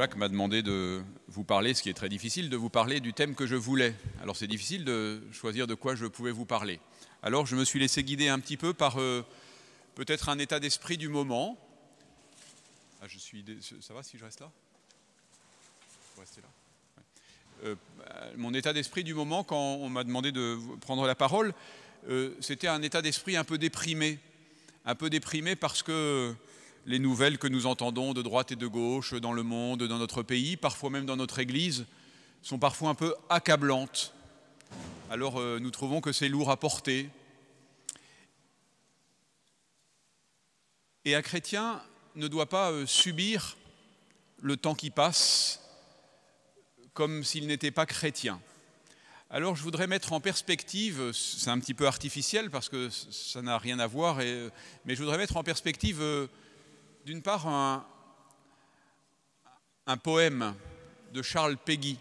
Jacques m'a demandé de vous parler, ce qui est très difficile, de vous parler du thème que je voulais. Alors c'est difficile de choisir de quoi je pouvais vous parler. Alors je me suis laissé guider un petit peu par peut-être un état d'esprit du moment. Ah, ça va si je reste là? Je vais rester là. Mon état d'esprit du moment, quand on m'a demandé de prendre la parole, c'était un état d'esprit un peu déprimé parce que les nouvelles que nous entendons de droite et de gauche dans le monde, dans notre pays, parfois même dans notre Église, sont parfois un peu accablantes. Alors nous trouvons que c'est lourd à porter. Et un chrétien ne doit pas subir le temps qui passe comme s'il n'était pas chrétien. Alors je voudrais mettre en perspective, c'est un petit peu artificiel parce que ça n'a rien à voir, mais je voudrais mettre en perspective d'une part un poème de Charles Péguy,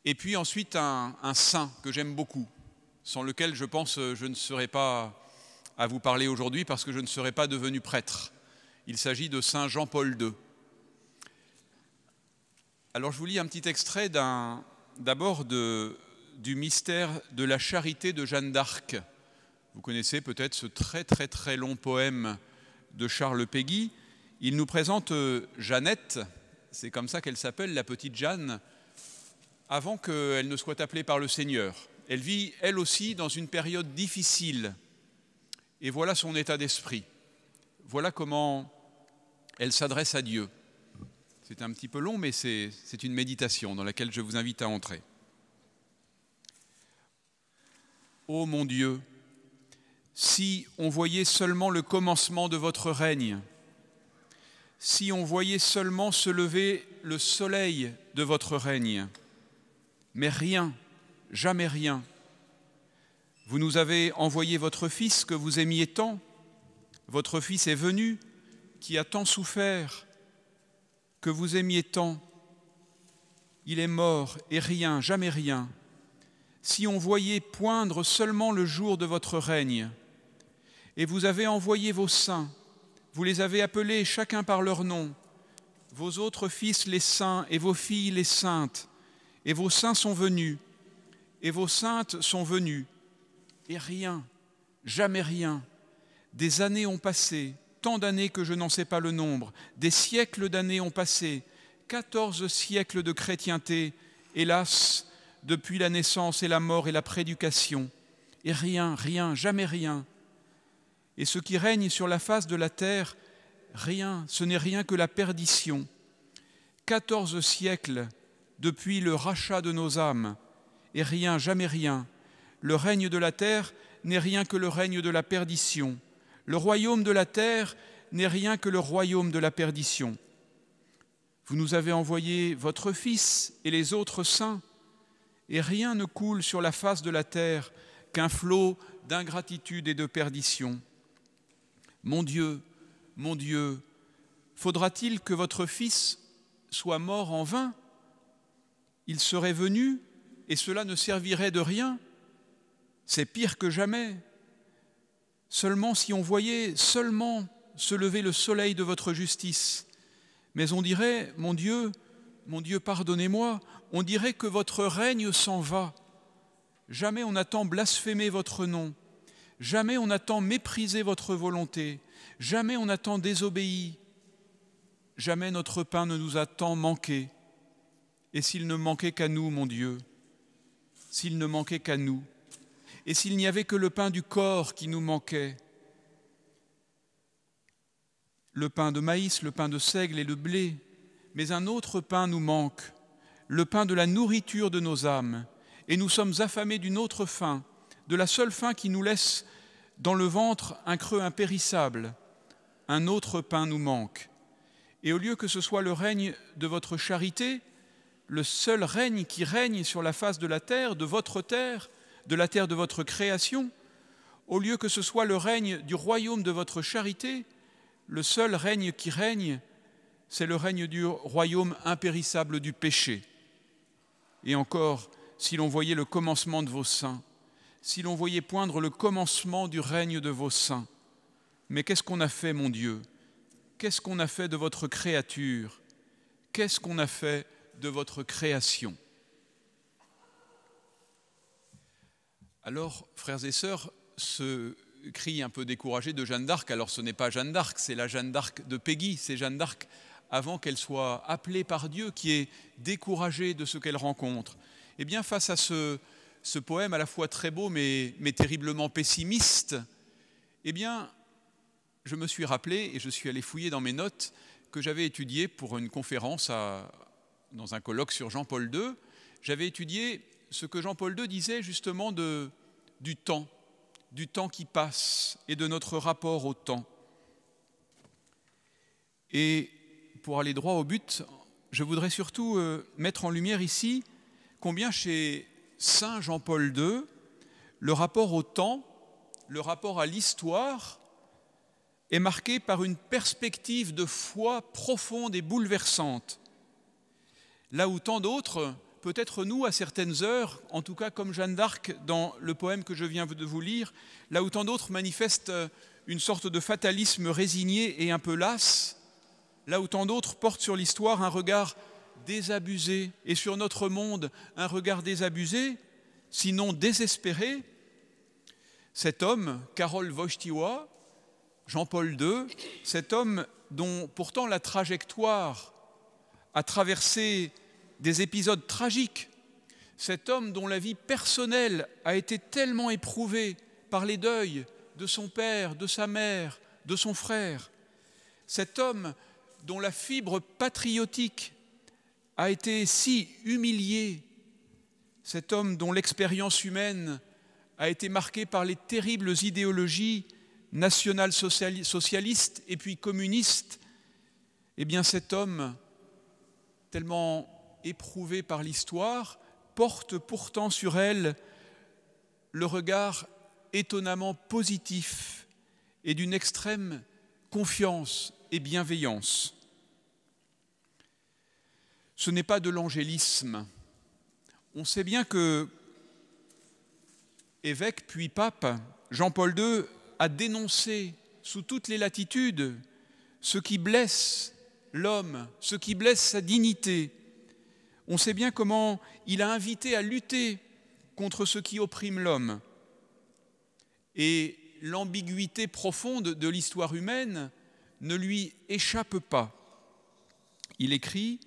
et puis ensuite un saint que j'aime beaucoup, sans lequel je pense je ne serais pas à vous parler aujourd'hui parce que je ne serais pas devenu prêtre. Il s'agit de saint Jean-Paul II. Alors je vous lis un petit extrait d'abord du mystère de la charité de Jeanne d'Arc. Vous connaissez peut-être ce très très très long poème de Charles Péguy. Il nous présente Jeannette, c'est comme ça qu'elle s'appelle, la petite Jeanne, avant qu'elle ne soit appelée par le Seigneur. Elle vit elle aussi dans une période difficile. Et voilà son état d'esprit. Voilà comment elle s'adresse à Dieu. C'est un petit peu long, mais c'est une méditation dans laquelle je vous invite à entrer. Ô mon Dieu, si on voyait seulement le commencement de votre règne, si on voyait seulement se lever le soleil de votre règne, mais rien, jamais rien. Vous nous avez envoyé votre Fils que vous aimiez tant, votre Fils est venu, qui a tant souffert, que vous aimiez tant, il est mort et rien, jamais rien. Si on voyait poindre seulement le jour de votre règne, et vous avez envoyé vos saints, vous les avez appelés chacun par leur nom, vos autres fils les saints et vos filles les saintes, et vos saints sont venus, et vos saintes sont venues, et rien, jamais rien. Des années ont passé, tant d'années que je n'en sais pas le nombre, des siècles d'années ont passé, 14 siècles de chrétienté, hélas, depuis la naissance et la mort et la prédication, et rien, rien, jamais rien. Et ce qui règne sur la face de la terre, rien, ce n'est rien que la perdition. 14 siècles depuis le rachat de nos âmes, et rien, jamais rien. Le règne de la terre n'est rien que le règne de la perdition. Le royaume de la terre n'est rien que le royaume de la perdition. Vous nous avez envoyé votre Fils et les autres saints, et rien ne coule sur la face de la terre qu'un flot d'ingratitude et de perdition. Mon Dieu, faudra-t-il que votre Fils soit mort en vain? Il serait venu et cela ne servirait de rien. C'est pire que jamais. Seulement si on voyait seulement se lever le soleil de votre justice. Mais on dirait, mon Dieu, pardonnez-moi, on dirait que votre règne s'en va. Jamais on n'a tant blasphémé votre nom. Jamais on n'a tant méprisé votre volonté. Jamais on n'a tant désobéi. Jamais notre pain ne nous a tant manqué. Et s'il ne manquait qu'à nous, mon Dieu, s'il ne manquait qu'à nous, et s'il n'y avait que le pain du corps qui nous manquait, le pain de maïs, le pain de seigle et le blé, mais un autre pain nous manque, le pain de la nourriture de nos âmes, et nous sommes affamés d'une autre faim, de la seule faim qui nous laisse dans le ventre un creux impérissable. Un autre pain nous manque. Et au lieu que ce soit le règne de votre charité, le seul règne qui règne sur la face de la terre, de votre terre, de la terre de votre création, au lieu que ce soit le règne du royaume de votre charité, le seul règne qui règne, c'est le règne du royaume impérissable du péché. Et encore, si l'on voyait le commencement de vos saints, si l'on voyait poindre le commencement du règne de vos saints, mais qu'est-ce qu'on a fait, mon Dieu? Qu'est-ce qu'on a fait de votre créature? qu'est-ce qu'on a fait de votre création ? Alors, frères et sœurs, ce cri un peu découragé de Jeanne d'Arc, alors ce n'est pas Jeanne d'Arc, c'est la Jeanne d'Arc de Péguy, c'est Jeanne d'Arc avant qu'elle soit appelée par Dieu, qui est découragée de ce qu'elle rencontre. Eh bien, face à ce poème à la fois très beau mais terriblement pessimiste, eh bien, je me suis rappelé, et je suis allé fouiller dans mes notes, que j'avais étudié pour une conférence dans un colloque sur Jean-Paul II, j'avais étudié ce que Jean-Paul II disait justement du temps qui passe et de notre rapport au temps. Et pour aller droit au but, je voudrais surtout mettre en lumière ici combien chez Saint Jean-Paul II, le rapport au temps, le rapport à l'histoire est marqué par une perspective de foi profonde et bouleversante. Là où tant d'autres, peut-être nous, à certaines heures, en tout cas comme Jeanne d'Arc dans le poème que je viens de vous lire, là où tant d'autres manifestent une sorte de fatalisme résigné et un peu las, là où tant d'autres portent sur l'histoire un regard désabusé et sur notre monde un regard désabusé, sinon désespéré, cet homme, Karol Wojtyła, Jean-Paul II, cet homme dont pourtant la trajectoire a traversé des épisodes tragiques, cet homme dont la vie personnelle a été tellement éprouvée par les deuils de son père, de sa mère, de son frère, cet homme dont la fibre patriotique a été si humiliée, cet homme dont l'expérience humaine a été marquée par les terribles idéologies national-socialistes et puis communistes, eh bien cet homme, tellement éprouvé par l'histoire, porte pourtant sur elle le regard étonnamment positif et d'une extrême confiance et bienveillance. Ce n'est pas de l'angélisme. On sait bien que évêque puis pape, Jean-Paul II a dénoncé sous toutes les latitudes ce qui blesse l'homme, ce qui blesse sa dignité. On sait bien comment il a invité à lutter contre ce qui opprime l'homme. Et l'ambiguïté profonde de l'histoire humaine ne lui échappe pas. Il écrit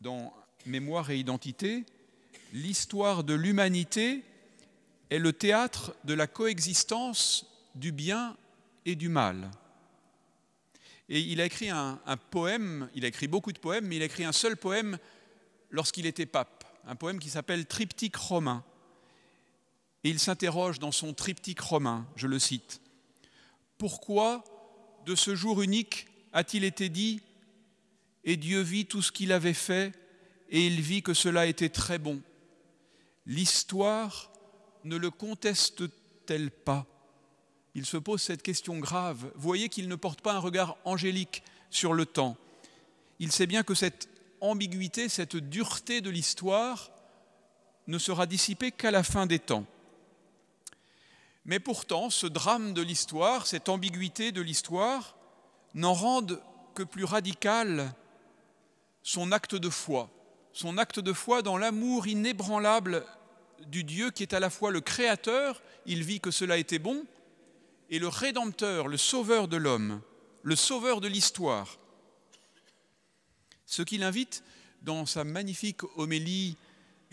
dans Mémoire et identité, « L'histoire de l'humanité est le théâtre de la coexistence du bien et du mal. » Et il a écrit un poème, il a écrit beaucoup de poèmes, mais il a écrit un seul poème lorsqu'il était pape, un poème qui s'appelle « Triptyque romain ». Et il s'interroge dans son triptyque romain, je le cite, « Pourquoi de ce jour unique a-t-il été dit « Et Dieu vit tout ce qu'il avait fait, et il vit que cela était très bon. L'histoire ne le conteste-t-elle pas ?» Il se pose cette question grave. Vous voyez qu'il ne porte pas un regard angélique sur le temps. Il sait bien que cette ambiguïté, cette dureté de l'histoire ne sera dissipée qu'à la fin des temps. Mais pourtant, ce drame de l'histoire, cette ambiguïté de l'histoire, n'en rendent que plus radical son acte de foi dans l'amour inébranlable du Dieu qui est à la fois le créateur, il vit que cela était bon, et le rédempteur, le sauveur de l'homme, le sauveur de l'histoire. Ce qu'il invite dans sa magnifique homélie,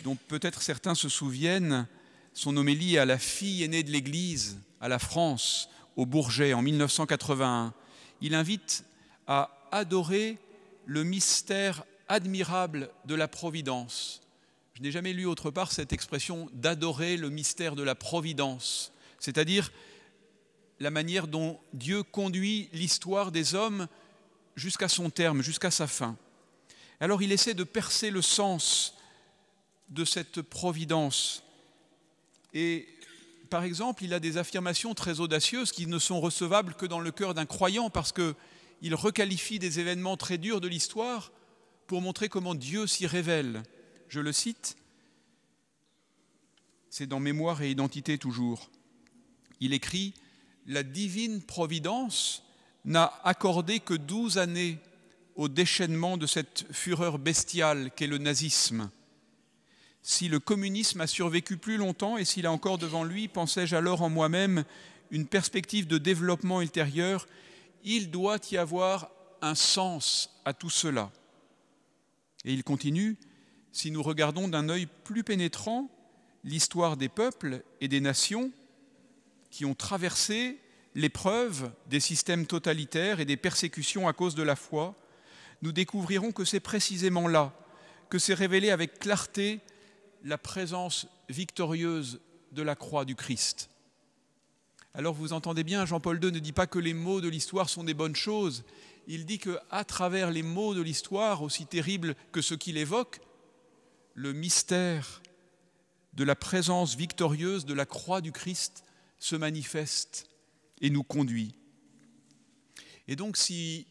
dont peut-être certains se souviennent, son homélie à la fille aînée de l'Église, à la France, au Bourget, en 1981, il invite à adorer le mystère admirable de la providence. Je n'ai jamais lu autre part cette expression d'adorer le mystère de la providence, c'est-à-dire la manière dont Dieu conduit l'histoire des hommes jusqu'à son terme, jusqu'à sa fin. Alors il essaie de percer le sens de cette providence. Et par exemple, il a des affirmations très audacieuses qui ne sont recevables que dans le cœur d'un croyant parce qu'il requalifie des événements très durs de l'histoire pour montrer comment Dieu s'y révèle. Je le cite, c'est dans Mémoire et identité toujours. Il écrit « La divine providence n'a accordé que 12 années au déchaînement de cette fureur bestiale qu'est le nazisme. Si le communisme a survécu plus longtemps et s'il a encore devant lui, pensais-je alors en moi-même, une perspective de développement ultérieur, il doit y avoir un sens à tout cela. Et il continue, si nous regardons d'un œil plus pénétrant l'histoire des peuples et des nations qui ont traversé l'épreuve des systèmes totalitaires et des persécutions à cause de la foi, nous découvrirons que c'est précisément là que s'est révélée avec clarté la présence victorieuse de la croix du Christ. Alors vous entendez bien, Jean-Paul II ne dit pas que les maux de l'histoire sont des bonnes choses. Il dit qu'à travers les maux de l'histoire, aussi terribles que ceux qu'il évoque, le mystère de la présence victorieuse de la croix du Christ se manifeste et nous conduit. Et donc si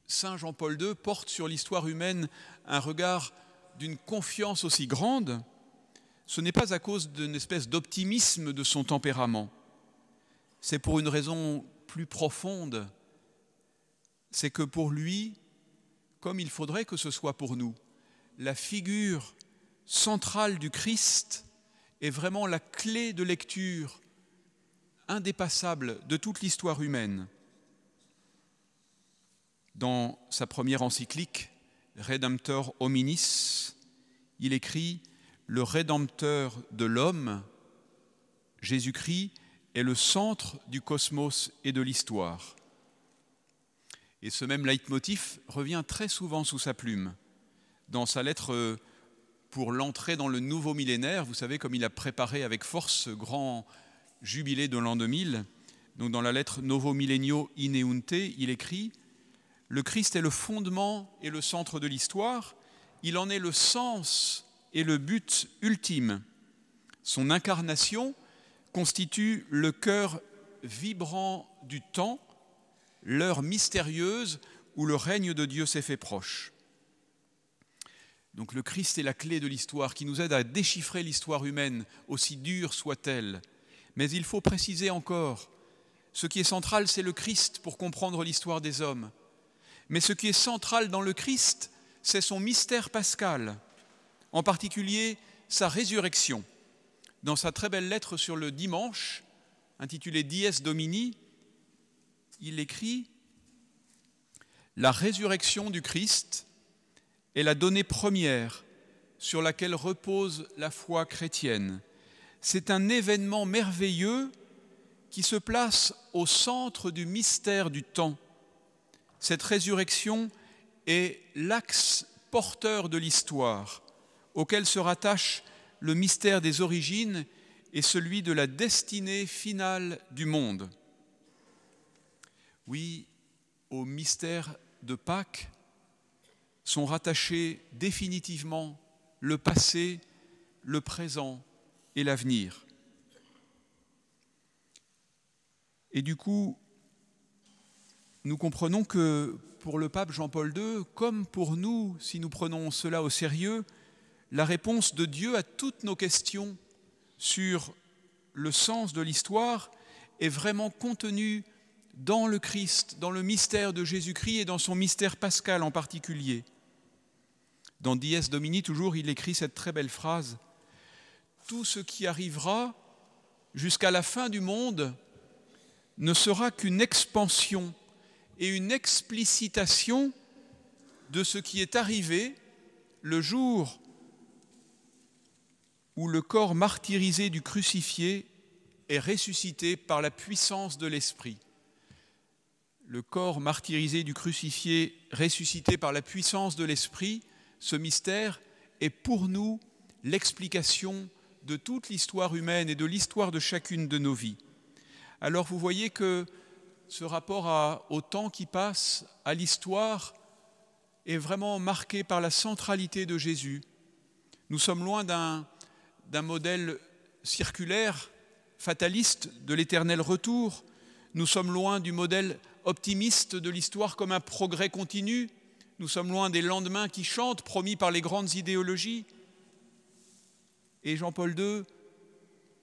Saint Jean-Paul II porte sur l'histoire humaine un regard d'une confiance aussi grande, ce n'est pas à cause d'une espèce d'optimisme de son tempérament. C'est pour une raison plus profonde. C'est que pour lui, comme il faudrait que ce soit pour nous, la figure centrale du Christ est vraiment la clé de lecture indépassable de toute l'histoire humaine. Dans sa première encyclique, Redemptor Hominis, il écrit « Le Rédempteur de l'homme, Jésus-Christ, est le centre du cosmos et de l'histoire. » Et ce même leitmotiv revient très souvent sous sa plume. Dans sa lettre pour l'entrée dans le nouveau millénaire, vous savez comme il a préparé avec force ce grand jubilé de l'an 2000, donc dans la lettre Novo Millennio Ineunte, il écrit « Le Christ est le fondement et le centre de l'histoire, il en est le sens et le but ultime. Son incarnation constitue le cœur vibrant du temps, l'heure mystérieuse où le règne de Dieu s'est fait proche. » Donc le Christ est la clé de l'histoire qui nous aide à déchiffrer l'histoire humaine, aussi dure soit-elle. Mais il faut préciser encore, ce qui est central, c'est le Christ pour comprendre l'histoire des hommes. Mais ce qui est central dans le Christ, c'est son mystère pascal, en particulier sa résurrection. Dans sa très belle lettre sur le dimanche, intitulée Dies Domini, il écrit « La résurrection du Christ est la donnée première sur laquelle repose la foi chrétienne. C'est un événement merveilleux qui se place au centre du mystère du temps. Cette résurrection est l'axe porteur de l'histoire, auquel se rattache le mystère des origines et celui de la destinée finale du monde. » Oui, au mystère de Pâques sont rattachés définitivement le passé, le présent et l'avenir. Et du coup, nous comprenons que pour le pape Jean-Paul II, comme pour nous, si nous prenons cela au sérieux, la réponse de Dieu à toutes nos questions sur le sens de l'histoire est vraiment contenue dans le Christ, dans le mystère de Jésus-Christ et dans son mystère pascal en particulier. Dans Dies Domini, toujours, il écrit cette très belle phrase « Tout ce qui arrivera jusqu'à la fin du monde ne sera qu'une expansion et une explicitation de ce qui est arrivé le jour où le corps martyrisé du crucifié est ressuscité par la puissance de l'Esprit. » Le corps martyrisé du crucifié ressuscité par la puissance de l'Esprit, ce mystère est pour nous l'explication de toute l'histoire humaine et de l'histoire de chacune de nos vies. Alors vous voyez que ce rapport au temps qui passe, à l'histoire, est vraiment marqué par la centralité de Jésus. Nous sommes loin d'un modèle circulaire, fataliste de l'éternel retour. Nous sommes loin du modèle optimiste de l'histoire comme un progrès continu. Nous sommes loin des lendemains qui chantent, promis par les grandes idéologies. Et Jean-Paul II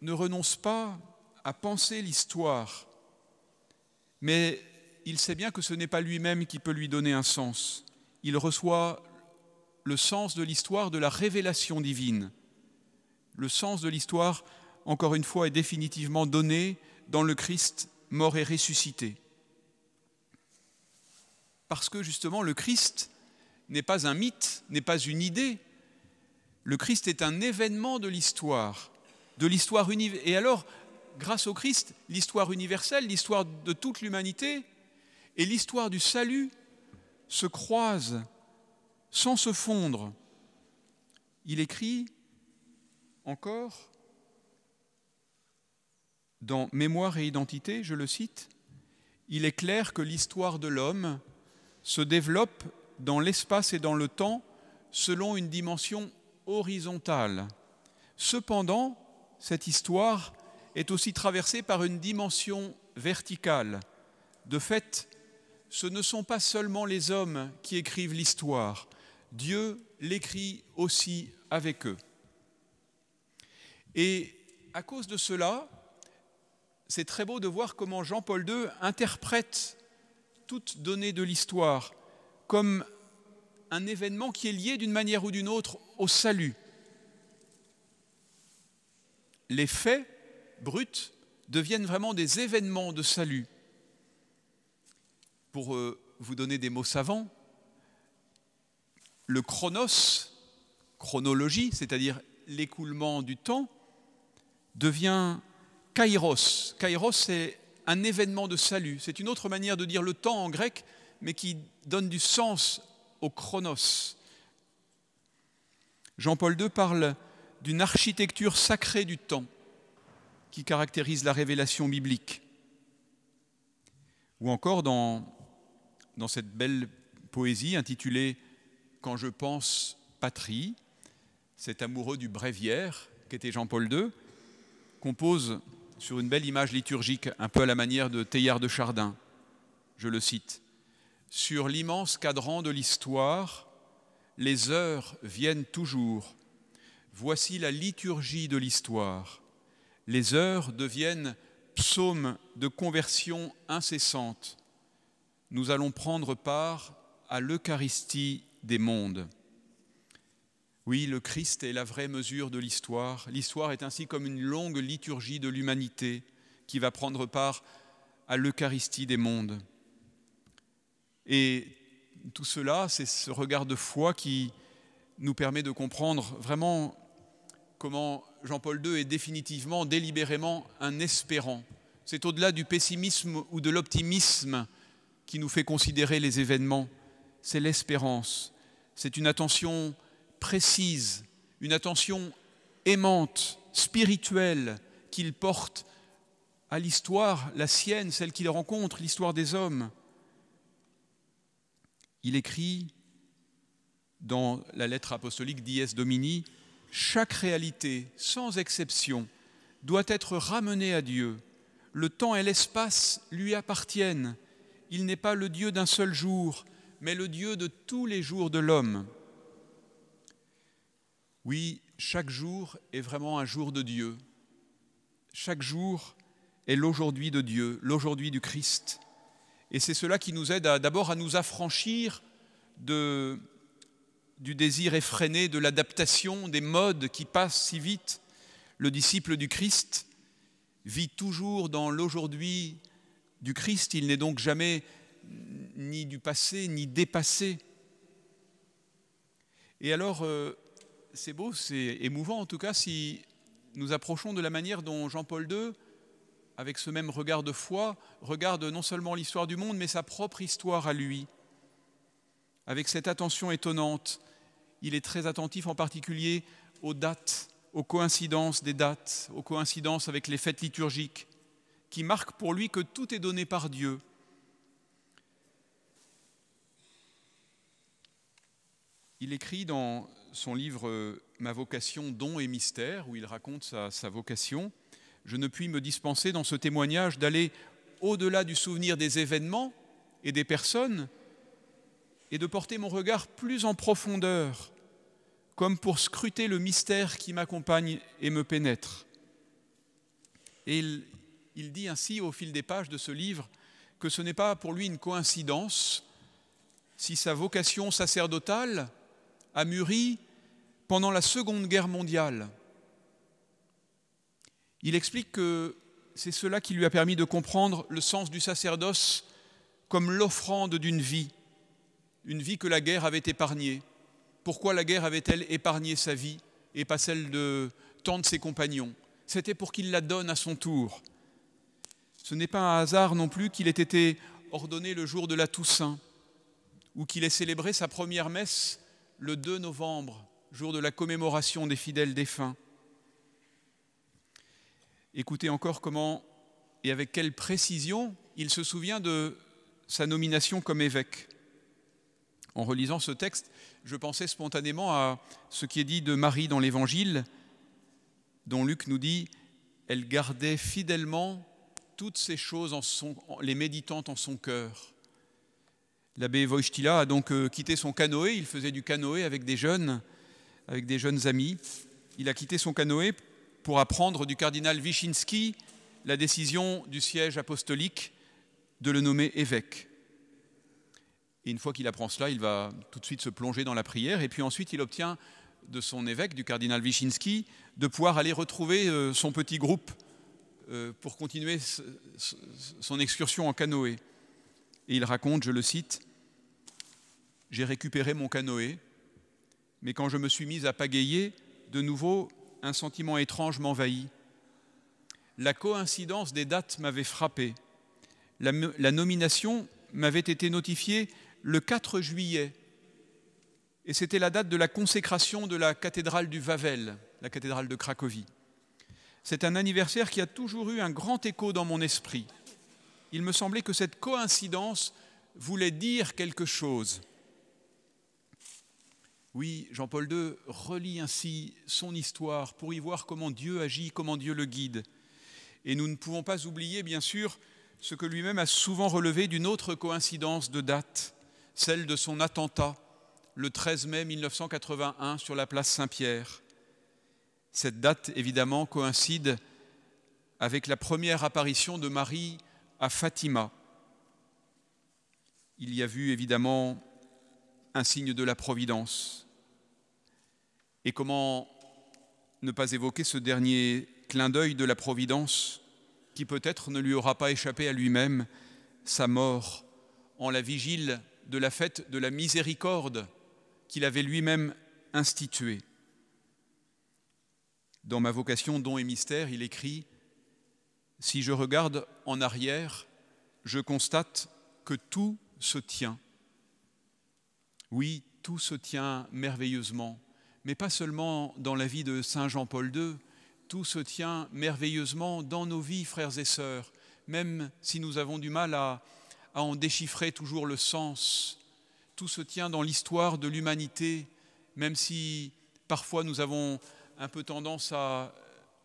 ne renonce pas à penser l'histoire, mais il sait bien que ce n'est pas lui-même qui peut lui donner un sens. il reçoit le sens de l'histoire de la révélation divine. Le sens de l'histoire, encore une fois, est définitivement donné dans le Christ mort et ressuscité. Parce que justement, le Christ n'est pas un mythe, n'est pas une idée. Le Christ est un événement de l'histoire universelle. Et alors, grâce au Christ, l'histoire universelle, l'histoire de toute l'humanité et l'histoire du salut se croisent sans se fondre. Il écrit encore dans Mémoire et identité, je le cite, « Il est clair que l'histoire de l'homme se développe dans l'espace et dans le temps selon une dimension horizontale. Cependant, cette histoire est aussi traversée par une dimension verticale. De fait, ce ne sont pas seulement les hommes qui écrivent l'histoire, Dieu l'écrit aussi avec eux. » Et à cause de cela, c'est très beau de voir comment Jean-Paul II interprète toute donnée de l'histoire comme un événement qui est lié d'une manière ou d'une autre au salut. Les faits bruts deviennent vraiment des événements de salut. Pour vous donner des mots savants, le chronos, chronologie, c'est-à-dire l'écoulement du temps, devient kairos. Kairos, c'est un événement de salut. C'est une autre manière de dire le temps en grec, mais qui donne du sens au chronos. Jean-Paul II parle d'une architecture sacrée du temps qui caractérise la révélation biblique. Ou encore dans cette belle poésie intitulée « Quand je pense patrie », cet amoureux du bréviaire qu'était Jean-Paul II compose sur une belle image liturgique, un peu à la manière de Teilhard de Chardin. Je le cite. « Sur l'immense cadran de l'histoire, les heures viennent toujours. Voici la liturgie de l'histoire. Les heures deviennent psaumes de conversion incessante. Nous allons prendre part à l'Eucharistie des mondes. » Oui, le Christ est la vraie mesure de l'histoire. L'histoire est ainsi comme une longue liturgie de l'humanité qui va prendre part à l'Eucharistie des mondes. Et tout cela, c'est ce regard de foi qui nous permet de comprendre vraiment comment Jean-Paul II est définitivement, délibérément un espérant. C'est au-delà du pessimisme ou de l'optimisme qui nous fait considérer les événements. C'est l'espérance. C'est une attention précise, une attention aimante, spirituelle qu'il porte à l'histoire, la sienne, celle qu'il rencontre, l'histoire des hommes. Il écrit dans la lettre apostolique Dies Domini, « Chaque réalité, sans exception, doit être ramenée à Dieu. Le temps et l'espace lui appartiennent. Il n'est pas le Dieu d'un seul jour, mais le Dieu de tous les jours de l'homme. » Oui, chaque jour est vraiment un jour de Dieu. Chaque jour est l'aujourd'hui de Dieu, l'aujourd'hui du Christ. Et c'est cela qui nous aide d'abord à nous affranchir du désir effréné, de l'adaptation, des modes qui passent si vite. Le disciple du Christ vit toujours dans l'aujourd'hui du Christ. Il n'est donc jamais ni du passé, ni dépassé. Et alors, c'est beau, c'est émouvant en tout cas si nous approchons de la manière dont Jean-Paul II, avec ce même regard de foi, regarde non seulement l'histoire du monde, mais sa propre histoire à lui. Avec cette attention étonnante, il est très attentif en particulier aux dates, aux coïncidences des dates, aux coïncidences avec les fêtes liturgiques, qui marquent pour lui que tout est donné par Dieu. Il écrit dans son livre « Ma vocation, don et mystère », où il raconte sa vocation, « Je ne puis me dispenser dans ce témoignage d'aller au-delà du souvenir des événements et des personnes et de porter mon regard plus en profondeur, comme pour scruter le mystère qui m'accompagne et me pénètre. » Et il dit ainsi au fil des pages de ce livre que ce n'est pas pour lui une coïncidence si sa vocation sacerdotale a mûri pendant la Seconde Guerre mondiale. Il explique que c'est cela qui lui a permis de comprendre le sens du sacerdoce comme l'offrande d'une vie, une vie que la guerre avait épargnée. Pourquoi la guerre avait-elle épargné sa vie et pas celle de tant de ses compagnons? C'était pour qu'il la donne à son tour. Ce n'est pas un hasard non plus qu'il ait été ordonné le jour de la Toussaint, ou qu'il ait célébré sa première messe le 2 novembre, jour de la commémoration des fidèles défunts. Écoutez encore comment et avec quelle précision il se souvient de sa nomination comme évêque. En relisant ce texte, je pensais spontanément à ce qui est dit de Marie dans l'Évangile, dont Luc nous dit « Elle gardait fidèlement toutes ces choses, les méditant en son cœur ». L'abbé Wojtyla a donc quitté son canoë, il faisait du canoë avec des jeunes amis. Il a quitté son canoë pour apprendre du cardinal Wyszynski la décision du siège apostolique de le nommer évêque. Et une fois qu'il apprend cela, il va tout de suite se plonger dans la prière, et puis ensuite il obtient de son évêque, du cardinal Wyszynski, de pouvoir aller retrouver son petit groupe pour continuer son excursion en canoë. Et il raconte, je le cite, « J'ai récupéré mon canoë, mais quand je me suis mis à pagayer, de nouveau, un sentiment étrange m'envahit. La coïncidence des dates m'avait frappé. La nomination m'avait été notifiée le 4 juillet, et c'était la date de la consécration de la cathédrale du Wawel, la cathédrale de Cracovie. C'est un anniversaire qui a toujours eu un grand écho dans mon esprit. Il me semblait que cette coïncidence voulait dire quelque chose. » Oui, Jean-Paul II relie ainsi son histoire pour y voir comment Dieu agit, comment Dieu le guide. Et nous ne pouvons pas oublier, bien sûr, ce que lui-même a souvent relevé d'une autre coïncidence de date, celle de son attentat, le 13 mai 1981 sur la place Saint-Pierre. Cette date, évidemment, coïncide avec la première apparition de Marie à Fatima. Il y a vu, évidemment, un signe de la providence. Et comment ne pas évoquer ce dernier clin d'œil de la providence qui peut-être ne lui aura pas échappé à lui-même, sa mort en la vigile de la fête de la miséricorde qu'il avait lui-même instituée. Dans ma vocation, don et mystère, il écrit « Si je regarde en arrière, je constate que tout se tient. Oui, tout se tient merveilleusement, mais pas seulement dans la vie de Saint Jean-Paul II, tout se tient merveilleusement dans nos vies, frères et sœurs, même si nous avons du mal à en déchiffrer toujours le sens. Tout se tient dans l'histoire de l'humanité, même si parfois nous avons un peu tendance à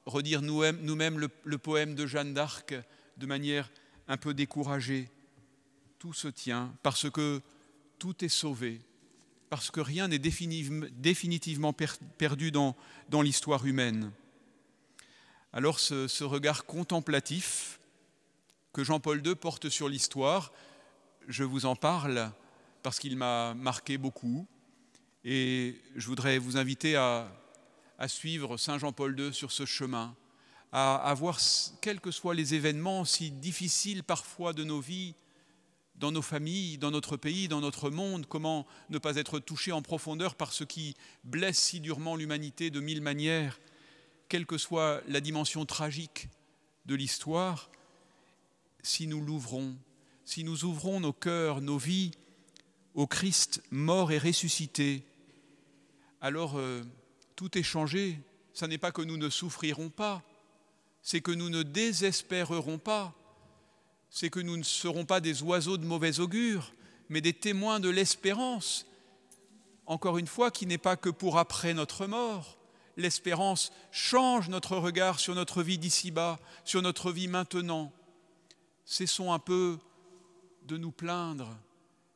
redire nous-mêmes le poème de Jeanne d'Arc de manière un peu découragée. Tout se tient parce que tout est sauvé, parce que rien n'est définitivement perdu dans l'histoire humaine. Alors ce regard contemplatif que Jean-Paul II porte sur l'histoire, je vous en parle parce qu'il m'a marqué beaucoup et je voudrais vous inviter à suivre Saint Jean-Paul II sur ce chemin, à voir, quels que soient les événements si difficiles parfois de nos vies, dans nos familles, dans notre pays, dans notre monde, comment ne pas être touché en profondeur par ce qui blesse si durement l'humanité de mille manières, quelle que soit la dimension tragique de l'histoire, si nous l'ouvrons, si nous ouvrons nos cœurs, nos vies au Christ mort et ressuscité, alors tout est changé. Ce n'est pas que nous ne souffrirons pas, c'est que nous ne désespérerons pas, c'est que nous ne serons pas des oiseaux de mauvais augure, mais des témoins de l'espérance, encore une fois, qui n'est pas que pour après notre mort. L'espérance change notre regard sur notre vie d'ici-bas, sur notre vie maintenant. Cessons un peu de nous plaindre,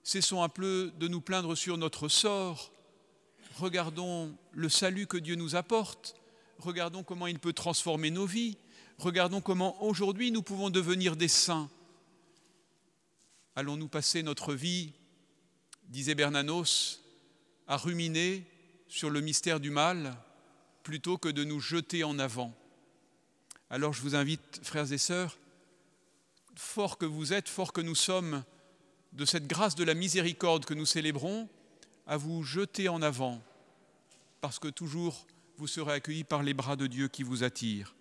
cessons un peu de nous plaindre sur notre sort. Regardons le salut que Dieu nous apporte, regardons comment il peut transformer nos vies, regardons comment aujourd'hui nous pouvons devenir des saints. Allons-nous passer notre vie disait Bernanos, à ruminer sur le mystère du mal plutôt que de nous jeter en avant. Alors je vous invite, frères et sœurs, forts que vous êtes, forts que nous sommes de cette grâce de la miséricorde que nous célébrons, à vous jeter en avant, parce que toujours vous serez accueillis par les bras de Dieu qui vous attirent.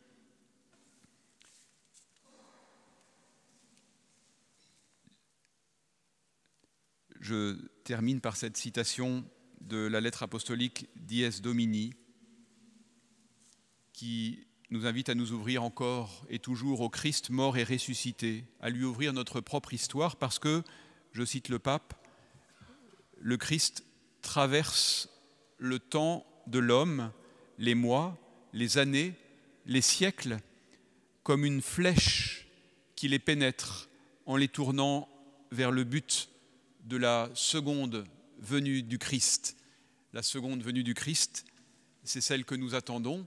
Je termine par cette citation de la lettre apostolique Dies Domini, qui nous invite à nous ouvrir encore et toujours au Christ mort et ressuscité, à lui ouvrir notre propre histoire, parce que, je cite le pape, le Christ traverse le temps de l'homme, les mois, les années, les siècles, comme une flèche qui les pénètre en les tournant vers le but de la seconde venue du Christ. La seconde venue du Christ, c'est celle que nous attendons,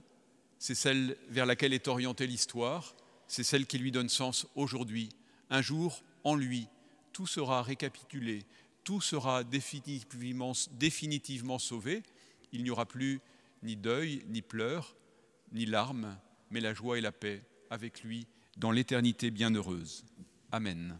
c'est celle vers laquelle est orientée l'histoire, c'est celle qui lui donne sens aujourd'hui. Un jour, en lui, tout sera récapitulé, tout sera définitivement sauvé. Il n'y aura plus ni deuil, ni pleurs, ni larmes, mais la joie et la paix avec lui dans l'éternité bienheureuse. Amen.